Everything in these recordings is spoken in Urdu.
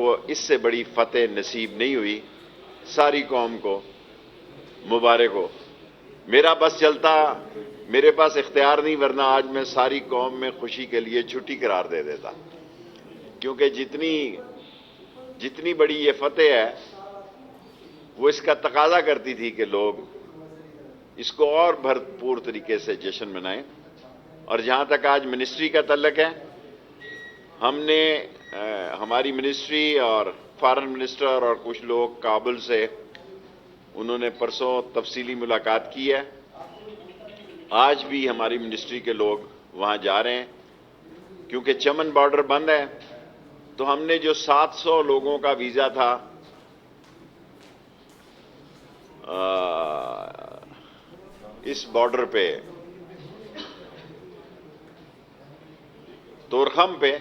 وہ اس سے بڑی فتح نصیب نہیں ہوئی. ساری قوم کو مبارک ہو. میرا بس چلتا، میرے پاس اختیار نہیں، ورنہ آج میں ساری قوم میں خوشی کے لیے چھٹی قرار دے دیتا، کیونکہ جتنی بڑی یہ فتح ہے وہ اس کا تقاضا کرتی تھی کہ لوگ اس کو اور بھرپور طریقے سے جشن منائیں. اور جہاں تک آج منسٹری کا تعلق ہے، ہم نے ہماری منسٹری اور فارن منسٹر اور کچھ لوگ کابل سے، انہوں نے پرسوں تفصیلی ملاقات کی ہے. آج بھی ہماری منسٹری کے لوگ وہاں جا رہے ہیں، کیونکہ چمن بارڈر بند ہے. تو ہم نے جو 700 لوگوں کا ویزا تھا اس بارڈر پہ تورخم پہ،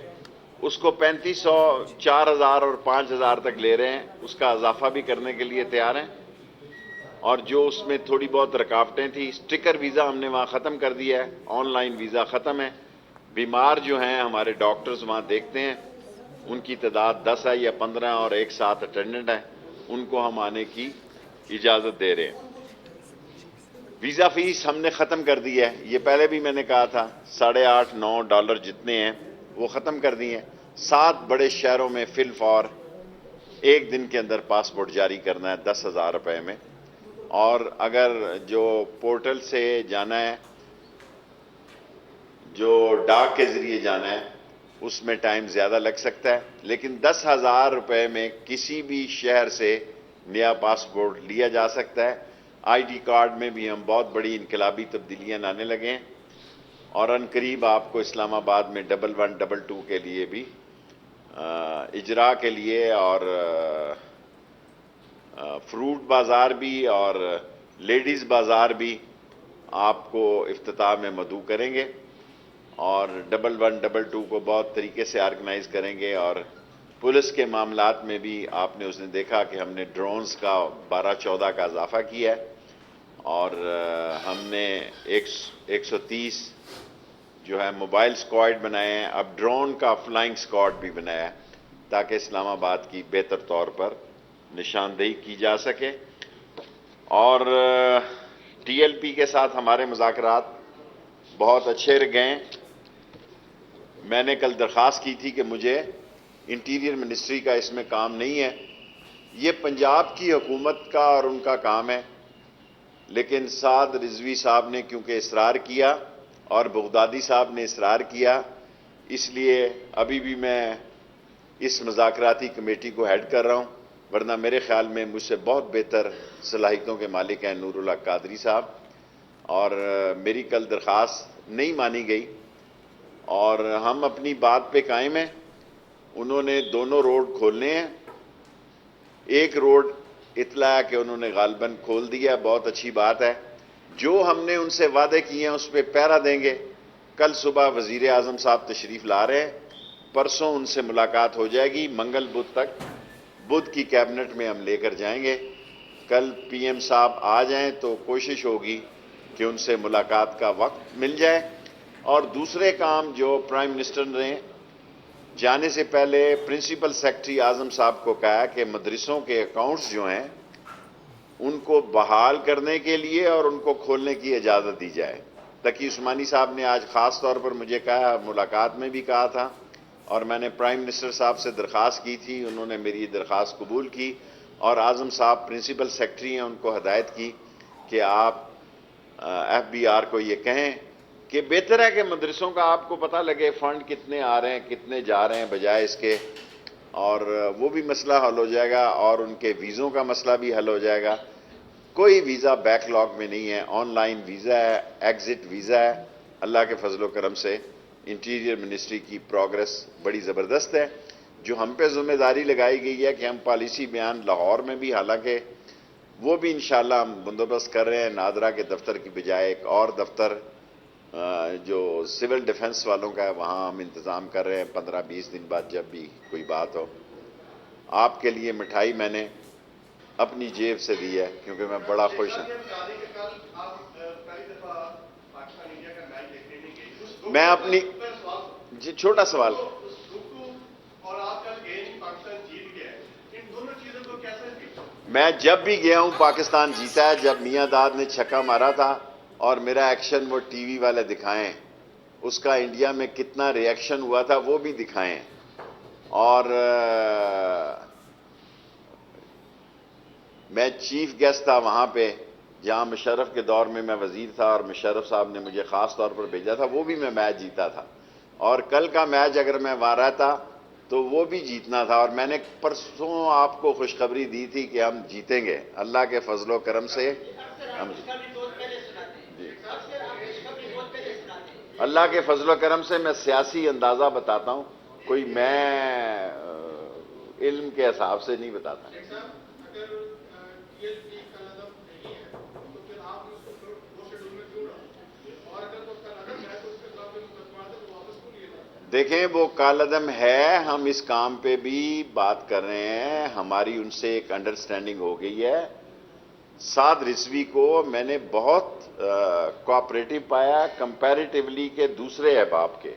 اس کو 3500، 4000 اور 5000 تک لے رہے ہیں. اس کا اضافہ بھی کرنے کے لیے تیار ہیں. اور جو اس میں تھوڑی بہت رکاوٹیں تھیں، سٹیکر ویزا ہم نے وہاں ختم کر دیا ہے، آن لائن ویزا ختم ہے. بیمار جو ہیں ہمارے ڈاکٹرز وہاں دیکھتے ہیں، ان کی تعداد 10 ہے یا 15 اور ایک ساتھ اٹینڈنٹ ہے، ان کو ہم آنے کی اجازت دے رہے ہیں. ویزا فیس ہم نے ختم کر دی ہے. یہ پہلے بھی میں نے کہا تھا، $8.5-9 جتنے ہیں وہ ختم کر دی ہیں. 7 بڑے شہروں میں فی الفور ایک دن کے اندر پاسپورٹ جاری کرنا ہے 10,000 روپے میں. اور اگر جو پورٹل سے جانا ہے، جو ڈاک کے ذریعے جانا ہے، اس میں ٹائم زیادہ لگ سکتا ہے، لیکن 10,000 روپے میں کسی بھی شہر سے نیا پاسپورٹ لیا جا سکتا ہے. آئی ڈی کارڈ میں بھی ہم بہت بڑی انقلابی تبدیلیاں لانے لگے ہیں، اور ان قریب آپ کو اسلام آباد میں 1122 کے لیے بھی اجرا کے لیے، اور فروٹ بازار بھی اور لیڈیز بازار بھی آپ کو افتتاح میں مدعو کریں گے، اور 1122 کو بہت طریقے سے آرگنائز کریں گے. اور پولیس کے معاملات میں بھی آپ نے اس دن دیکھا کہ ہم نے ڈرونز کا 12-14 کا اضافہ کیا ہے، اور ہم نے 130 جو ہے موبائل اسکواڈ بنائے ہیں. اب ڈرون کا فلائنگ اسکواڈ بھی بنایا ہے، تاکہ اسلام آباد کی بہتر طور پر نشاندہی کی جا سکے. اور ٹی ایل پی کے ساتھ ہمارے مذاکرات بہت اچھے گئے. میں نے کل درخواست کی تھی کہ مجھے انٹیریئر منسٹری کا اس میں کام نہیں ہے، یہ پنجاب کی حکومت کا اور ان کا کام ہے. لیکن سعد رضوی صاحب نے کیونکہ اصرار کیا اور بغدادی صاحب نے اصرار کیا، اس لیے ابھی بھی میں اس مذاکراتی کمیٹی کو ہیڈ کر رہا ہوں. ورنہ میرے خیال میں مجھ سے بہت بہتر صلاحیتوں کے مالک ہیں نور اللہ قادری صاحب. اور میری کل درخواست نہیں مانی گئی، اور ہم اپنی بات پہ قائم ہیں. انہوں نے دونوں روڈ کھولنے ہیں. ایک روڈ اطلاع ہے کہ انہوں نے غالباً کھول دیا، بہت اچھی بات ہے. جو ہم نے ان سے وعدے کیے ہیں اس پہ پہرا دیں گے. کل صبح وزیر اعظم صاحب تشریف لا رہے ہیں، پرسوں ان سے ملاقات ہو جائے گی. منگل بدھ تک، بدھ کی کیبنٹ میں ہم لے کر جائیں گے. کل پی ایم صاحب آ جائیں تو کوشش ہوگی کہ ان سے ملاقات کا وقت مل جائے. اور دوسرے کام جو پرائم منسٹر نے جانے سے پہلے پرنسپل سیکرٹری اعظم صاحب کو کہا کہ مدرسوں کے اکاؤنٹس جو ہیں ان کو بحال کرنے کے لیے اور ان کو کھولنے کی اجازت دی جائے. تقی عثمانی صاحب نے آج خاص طور پر مجھے کہا، ملاقات میں بھی کہا تھا، اور میں نے پرائم منسٹر صاحب سے درخواست کی تھی، انہوں نے میری درخواست قبول کی. اور اعظم صاحب پرنسپل سیکرٹری ہیں، ان کو ہدایت کی کہ آپ ایف بی آر کو یہ کہیں کہ بہتر ہے کہ مدرسوں کا آپ کو پتہ لگے فنڈ کتنے آ رہے ہیں کتنے جا رہے ہیں، بجائے اس کے. اور وہ بھی مسئلہ حل ہو جائے گا، اور ان کے ویزوں کا مسئلہ بھی حل ہو جائے گا. کوئی ویزا بیک لاگ میں نہیں ہے، آن لائن ویزا ہے، ایگزٹ ویزا ہے. اللہ کے فضل و کرم سے انٹیریئر منسٹری کی پروگرس بڑی زبردست ہے. جو ہم پہ ذمہ داری لگائی گئی ہے کہ ہم پالیسی بیان لاہور میں بھی، حالانکہ وہ بھی انشاءاللہ ہم بندوبست کر رہے ہیں. نادرا کے دفتر کی بجائے ایک اور دفتر جو سول ڈیفنس والوں کا ہے وہاں ہم انتظام کر رہے ہیں. 15-20 دن بعد جب بھی کوئی بات ہو. آپ کے لیے مٹھائی میں نے اپنی جیب سے دی ہے، کیونکہ میں بڑا خوش ہوں. میں اپنی جی چھوٹا سوال، میں جب بھی گیا ہوں پاکستان جیتا ہے. جب میاں داد نے چھکا مارا تھا اور میرا ایکشن وہ ٹی وی والے دکھائیں, اس کا انڈیا میں کتنا ری ایکشن ہوا تھا وہ بھی دکھائیں. اور میں چیف گیسٹ تھا وہاں پہ جہاں مشرف کے دور میں وزیر تھا, اور مشرف صاحب نے مجھے خاص طور پر بھیجا تھا, وہ بھی میں میچ جیتا تھا. اور کل کا میچ اگر میں وہاں رہتا تو وہ بھی جیتنا تھا. اور میں نے پرسوں آپ کو خوشخبری دی تھی کہ ہم جیتیں گے اللہ کے فضل و کرم سے. ہم اللہ کے فضل و کرم سے میں سیاسی اندازہ بتاتا ہوں, کوئی میں علم کے حساب سے نہیں بتاتا. دیکھیں وہ کالعدم ہے, ہم اس کام پہ بھی بات کر رہے ہیں, ہماری ان سے ایک انڈرسٹینڈنگ ہو گئی ہے. سعد رضوی کو میں نے بہت کوآپریٹو پایا کمپیریٹیولی کے دوسرے احباب کے.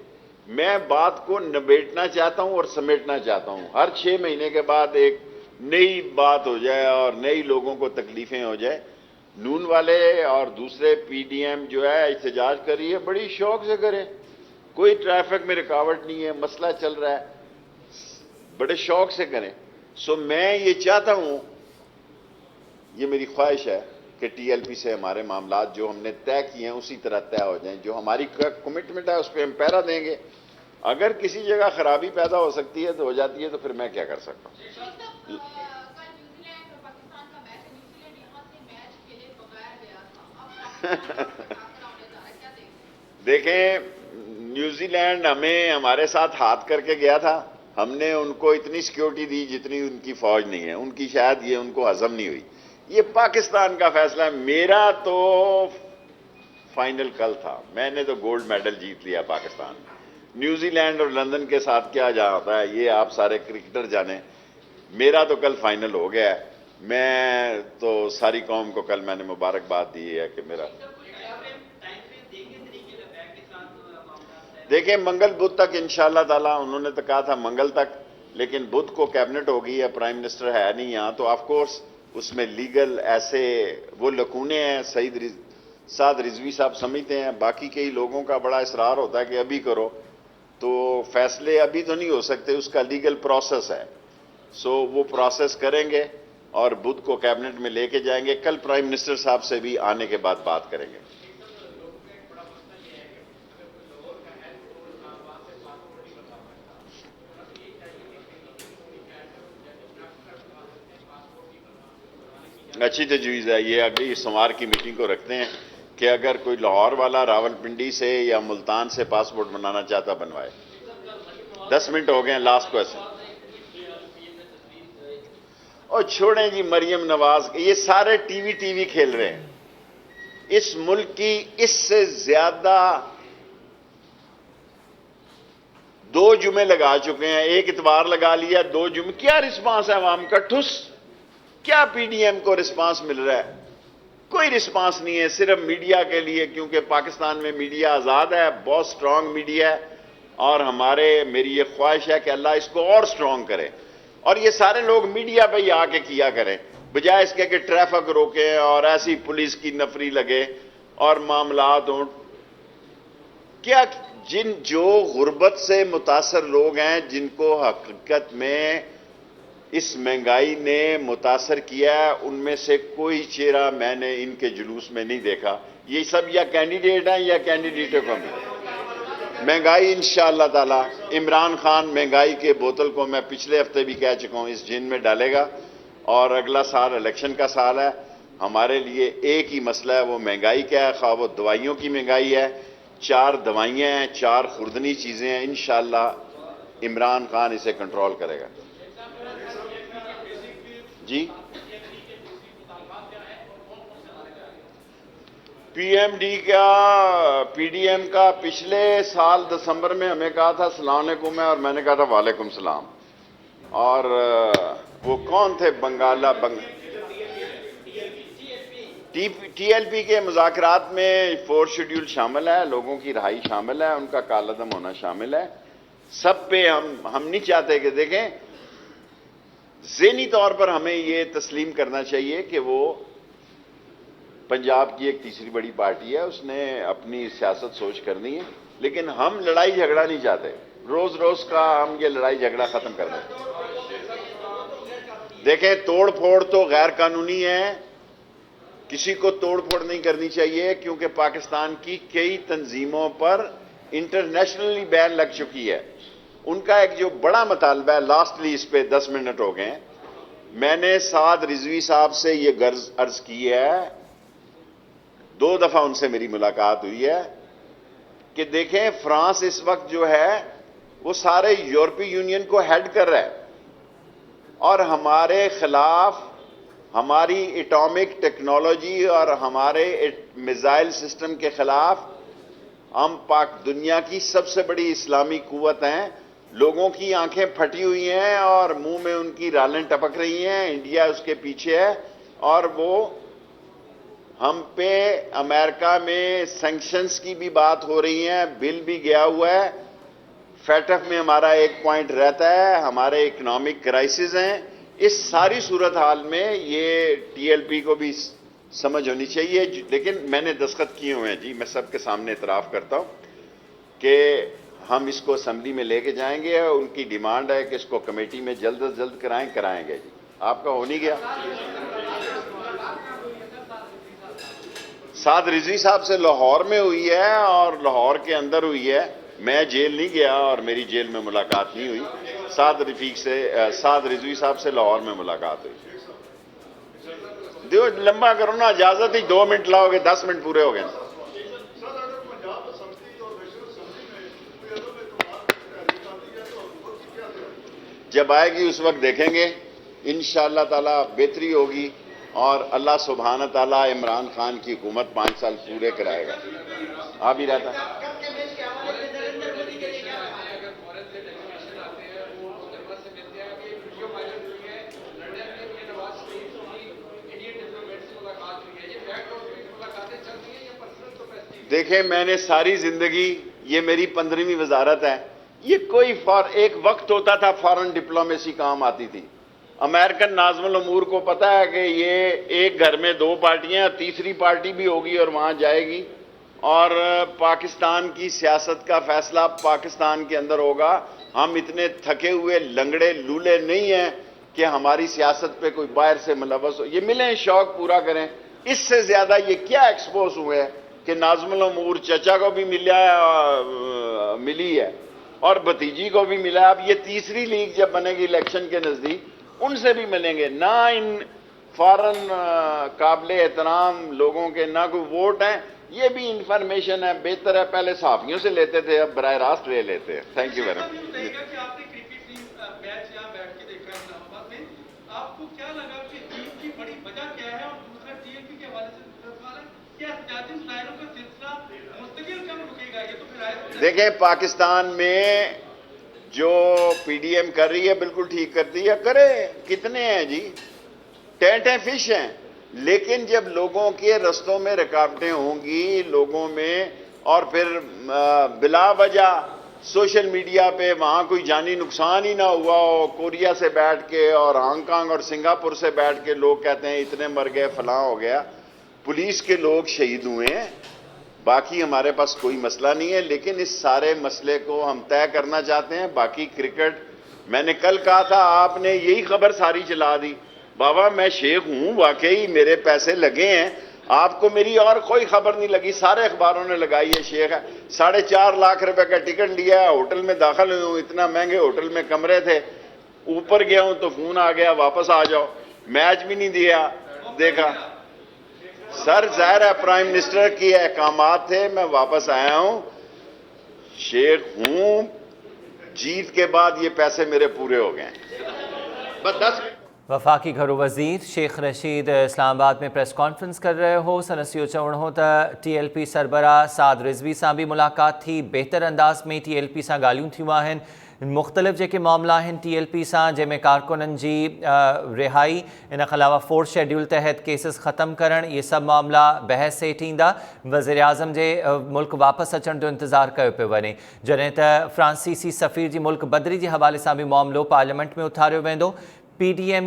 میں بات کو نبیٹنا چاہتا ہوں اور سمیٹنا چاہتا ہوں. ہر 6 مہینے کے بعد ایک نئی بات ہو جائے اور نئی لوگوں کو تکلیفیں ہو جائے. نون والے اور دوسرے پی ڈی ایم جو ہے احتجاج کر رہی ہے, بڑی شوق سے کرے, کوئی ٹریفک میں رکاوٹ نہیں ہے, مسئلہ چل رہا ہے, بڑے شوق سے کریں. سو میں یہ چاہتا ہوں, یہ میری خواہش ہے کہ ٹی ایل پی سے ہمارے معاملات جو ہم نے طے کیے ہیں اسی طرح طے ہو جائیں. جو ہماری کمٹمنٹ ہے اس پہ ہم پہرا دیں گے. اگر کسی جگہ خرابی پیدا ہو سکتی ہے تو ہو جاتی ہے, تو پھر میں کیا کر سکتا ہوں. دیکھیں نیوزی لینڈ ہمارے ساتھ ہاتھ کر کے گیا تھا, ہم نے ان کو اتنی سیکیورٹی دی جتنی ان کی فوج نہیں ہے. ان کی شاید یہ ان کو ہضم نہیں ہوئی. یہ پاکستان کا فیصلہ ہے. میرا تو فائنل کل تھا, میں نے تو گولڈ میڈل جیت لیا پاکستان. نیوزی لینڈ اور لندن کے ساتھ کیا جاتا ہے یہ آپ سارے کرکٹر جانیں. میرا تو کل فائنل ہو گیا ہے. میں تو ساری قوم کو کل میں نے مبارکباد دی ہے کہ میرا. دیکھیں منگل بدھ تک انشاءاللہ تعالیٰ, انہوں نے تو کہا تھا منگل تک, لیکن بدھ کو کیبنٹ ہو گئی ہے, پرائم منسٹر ہے نہیں یہاں, تو آف کورس اس میں لیگل ایسے وہ لکونے ہیں. سعد رضوی صاحب سمجھتے ہیں, باقی کئی لوگوں کا بڑا اصرار ہوتا ہے کہ ابھی کرو, تو فیصلے ابھی تو نہیں ہو سکتے, اس کا لیگل پروسیس ہے. سو وہ پروسیس کریں گے اور بدھ کو کیبنٹ میں لے کے جائیں گے. کل پرائم منسٹر صاحب سے بھی آنے کے بعد بات کریں گے. اچھی تجویز ہے یہ. اگلی سوموار کی میٹنگ کو رکھتے ہیں کہ اگر کوئی لاہور والا راول پنڈی سے یا ملتان سے پاسپورٹ بنانا چاہتا بنوائے. 10 منٹ ہو گئے ہیں, لاسٹ کویسچن. اور چھوڑیں جی مریم نواز, یہ سارے ٹی وی کھیل رہے ہیں. اس ملک کی اس سے زیادہ 2 جمعے لگا چکے ہیں, ایک اتوار لگا لیا, 2 جمعے. کیا رسپانس ہے عوام کا؟ ٹھس. کیا پی ڈی ایم کو رسپانس مل رہا ہے؟ کوئی رسپانس نہیں ہے, صرف میڈیا کے لیے, کیونکہ پاکستان میں میڈیا آزاد ہے, بہت سٹرونگ میڈیا ہے, اور میری یہ خواہش ہے کہ اللہ اس کو اور سٹرونگ کرے. اور یہ سارے لوگ میڈیا پہ ہی آ کے کیا کریں, بجائے اس کے کہ ٹریفک روکیں اور ایسی پولیس کی نفری لگے اور معاملات ہوں. کیا جو غربت سے متاثر لوگ ہیں, جن کو حقیقت میں اس مہنگائی نے متاثر کیا ہے, ان میں سے کوئی چہرہ میں نے ان کے جلوس میں نہیں دیکھا. یہ سب یا کینڈیڈیٹ ہیں یا کینڈیڈیٹوں کو بھی. مہنگائی انشاءاللہ تعالی, عمران خان مہنگائی کے بوتل کو میں پچھلے ہفتے بھی کہہ چکا ہوں اس جن میں ڈالے گا, اور اگلا سال الیکشن کا سال ہے. ہمارے لیے ایک ہی مسئلہ ہے, وہ مہنگائی کیا ہے, خواہ وہ دوائیوں کی مہنگائی ہے. 4 دوائیاں ہیں, 4 خوردنی چیزیں ہیں, انشاءاللہ عمران خان اسے کنٹرول کرے گا. جی پی ایم ڈی کا, پی ڈی ایم کا پچھلے سال دسمبر میں ہمیں کہا تھا السلام علیکم ہے, اور میں نے کہا تھا وعلیکم السلام. اور وہ کون تھے ٹی ایل پی کے مذاکرات میں 4 شیڈول شامل ہے, لوگوں کی رہائی شامل ہے, ان کا کالعدم ہونا شامل ہے. سب پہ ہم نہیں چاہتے کہ دیکھیں ذہنی طور پر ہمیں یہ تسلیم کرنا چاہیے کہ وہ پنجاب کی ایک تیسری بڑی پارٹی ہے, اس نے اپنی سیاست سوچ کرنی ہے, لیکن ہم لڑائی جھگڑا نہیں چاہتے. روز روز کا ہم یہ لڑائی جھگڑا ختم کرنا ہے. دیکھیں, توڑ پھوڑ تو غیر قانونی ہے, کسی کو توڑ پھوڑ نہیں کرنی چاہیے, کیونکہ پاکستان کی کئی تنظیموں پر انٹرنیشنلی بین لگ چکی ہے. ان کا ایک جو بڑا مطالبہ ہے, لاسٹلی اس پہ 10 منٹ ہو گئے ہیں, میں نے سعد رضوی صاحب سے یہ عرض کی ہے, 2 دفعہ ان سے میری ملاقات ہوئی ہے, کہ دیکھیں فرانس اس وقت جو ہے وہ سارے یورپی یونین کو ہیڈ کر رہا ہے, اور ہمارے خلاف ہماری ایٹامک ٹیکنالوجی اور ہمارے میزائل سسٹم کے خلاف ہم دنیا کی سب سے بڑی اسلامی قوت ہیں. لوگوں کی آنکھیں پھٹی ہوئی ہیں اور منہ میں ان کی رالیں ٹپک رہی ہیں, انڈیا اس کے پیچھے ہے, اور وہ ہم پہ امریکہ میں سینکشنز کی بھی بات ہو رہی ہیں, بل بھی گیا ہوا ہے, فیٹف میں ہمارا 1 پوائنٹ رہتا ہے, ہمارے اکنامک کرائسس ہیں. اس ساری صورتحال میں یہ ٹی ایل پی کو بھی سمجھ ہونی چاہیے. لیکن میں نے دستخط کیے ہوئے ہیں جی, میں سب کے سامنے اعتراف کرتا ہوں کہ ہم اس کو اسمبلی میں لے کے جائیں گے. ان کی ڈیمانڈ ہے کہ اس کو کمیٹی میں جلد از جلد کرائیں گے. جی آپ کا ہو نہیں گیا. سعد رضوی صاحب سے لاہور میں ہوئی ہے اور لاہور کے اندر ہوئی ہے, میں جیل نہیں گیا اور میری جیل میں ملاقات نہیں ہوئی. سعد رضوی صاحب سے لاہور میں ملاقات ہوئی. دیو لمبا کرو نا, اجازت ہی 2 منٹ لاؤ گے, 10 منٹ پورے ہو گئے. جب آئے گی اس وقت دیکھیں گے, انشاءاللہ تعالی بہتری ہوگی, اور اللہ سبحانہ تعالیٰ عمران خان کی حکومت 5 سال پورے کرائے گا. آ بھی رہتا دیکھیں, میں نے ساری زندگی, یہ میری 15ویں وزارت ہے, یہ کوئی ایک وقت ہوتا تھا فارن ڈپلومیسی کام آتی تھی. امریکن ناظم الامور کو پتا ہے کہ یہ ایک گھر میں 2 پارٹیاں, تیسری پارٹی بھی ہوگی اور وہاں جائے گی, اور پاکستان کی سیاست کا فیصلہ پاکستان کے اندر ہوگا. ہم اتنے تھکے ہوئے لنگڑے لولے نہیں ہیں کہ ہماری سیاست پہ کوئی باہر سے ملوث ہو. یہ ملیں, شوق پورا کریں. اس سے زیادہ یہ کیا ایکسپوز ہوئے ہیں کہ ناظم الامور چچا کو بھی ملی ہے اور بھتیجی کو بھی ملا. اب یہ تیسری لیگ جب بنے گی الیکشن کے نزدیک, ان سے بھی ملیں گے. نہ ان فارن قابل احترام لوگوں کے نہ کوئی ووٹ ہیں, یہ بھی انفارمیشن ہے. بہتر ہے پہلے صحافیوں سے لیتے تھے, اب براہ راست لے لیتے ہیں. Thank you very much. آپ کو کیا لگا کہ جیت کی بڑی وجہ کیا ہے, اور دوسرا ٹی ایل پی کے حوالے سے دوسرا سوال ہے کہ احتجاجی مظاہروں کا سلسلہ مستقل کب رکے گا؟ یہ تو پھر دیکھیں, پاکستان میں جو پی ڈی ایم کر رہی ہے بالکل ٹھیک کرتی ہے, کرے. کتنے ہیں جی, ٹینٹیں فش ہیں. لیکن جب لوگوں کے رستوں میں رکاوٹیں ہوں گی لوگوں میں, اور پھر بلا وجہ سوشل میڈیا پہ وہاں کوئی جانی نقصان ہی نہ ہوا ہو, کوریا سے بیٹھ کے اور ہانگ کانگ اور سنگاپور سے بیٹھ کے لوگ کہتے ہیں اتنے مر گئے, فلاں ہو گیا, پولیس کے لوگ شہید ہوئے ہیں, باقی ہمارے پاس کوئی مسئلہ نہیں ہے. لیکن اس سارے مسئلے کو ہم طے کرنا چاہتے ہیں. باقی کرکٹ, میں نے کل کہا تھا, آپ نے یہی خبر ساری چلا دی. بابا میں شیخ ہوں, واقعی میرے پیسے لگے ہیں, آپ کو میری اور کوئی خبر نہیں لگی, سارے اخباروں نے لگائی ہے. شیخ ہے, 4.5 لاکھ روپے کا ٹکٹ لیا ہے, ہوٹل میں داخل ہوئی ہوں, اتنا مہنگے ہوٹل میں کمرے تھے, اوپر گیا ہوں تو فون آ گیا واپس آ جاؤ. میچ بھی نہیں دیکھا. سر ظاہر ہے پرائم منسٹر کی احکامات تھے, میں واپس آیا ہوں. شیخ ہوں, جیت کے بعد یہ پیسے میرے پورے ہو گئے ہیں. بس 10 وفاقی گھرو وزیر شیخ رشید اسلام آباد میں پریس کانفرنس کر رہے ہو. سنسیو چوڑ ہو تا ٹی ایل پی سربراہ سعد رضوی سان بھی ملاقات تھی. بہتر انداز میں ٹی ایل پی سان گالیوں تھیواں ہیں. مختلف جے کے معاملہ ہیں ٹی ایل پی سان, جے میں کارکنن جی رہائی, ان علاوہ 4 شیڈیول تحت کیسز ختم کرن, یہ سب معاملہ بحث سے ٹھیندا. وزیر اعظم جے ملک واپس اچن جو انتظار کیو پہ ونے, جڏهن ته فرانسیسی سفیر جی ملک بدری جے حوالے سان بھی معاملو پارلیمنٹ میں اتھاریو ویندو. PDM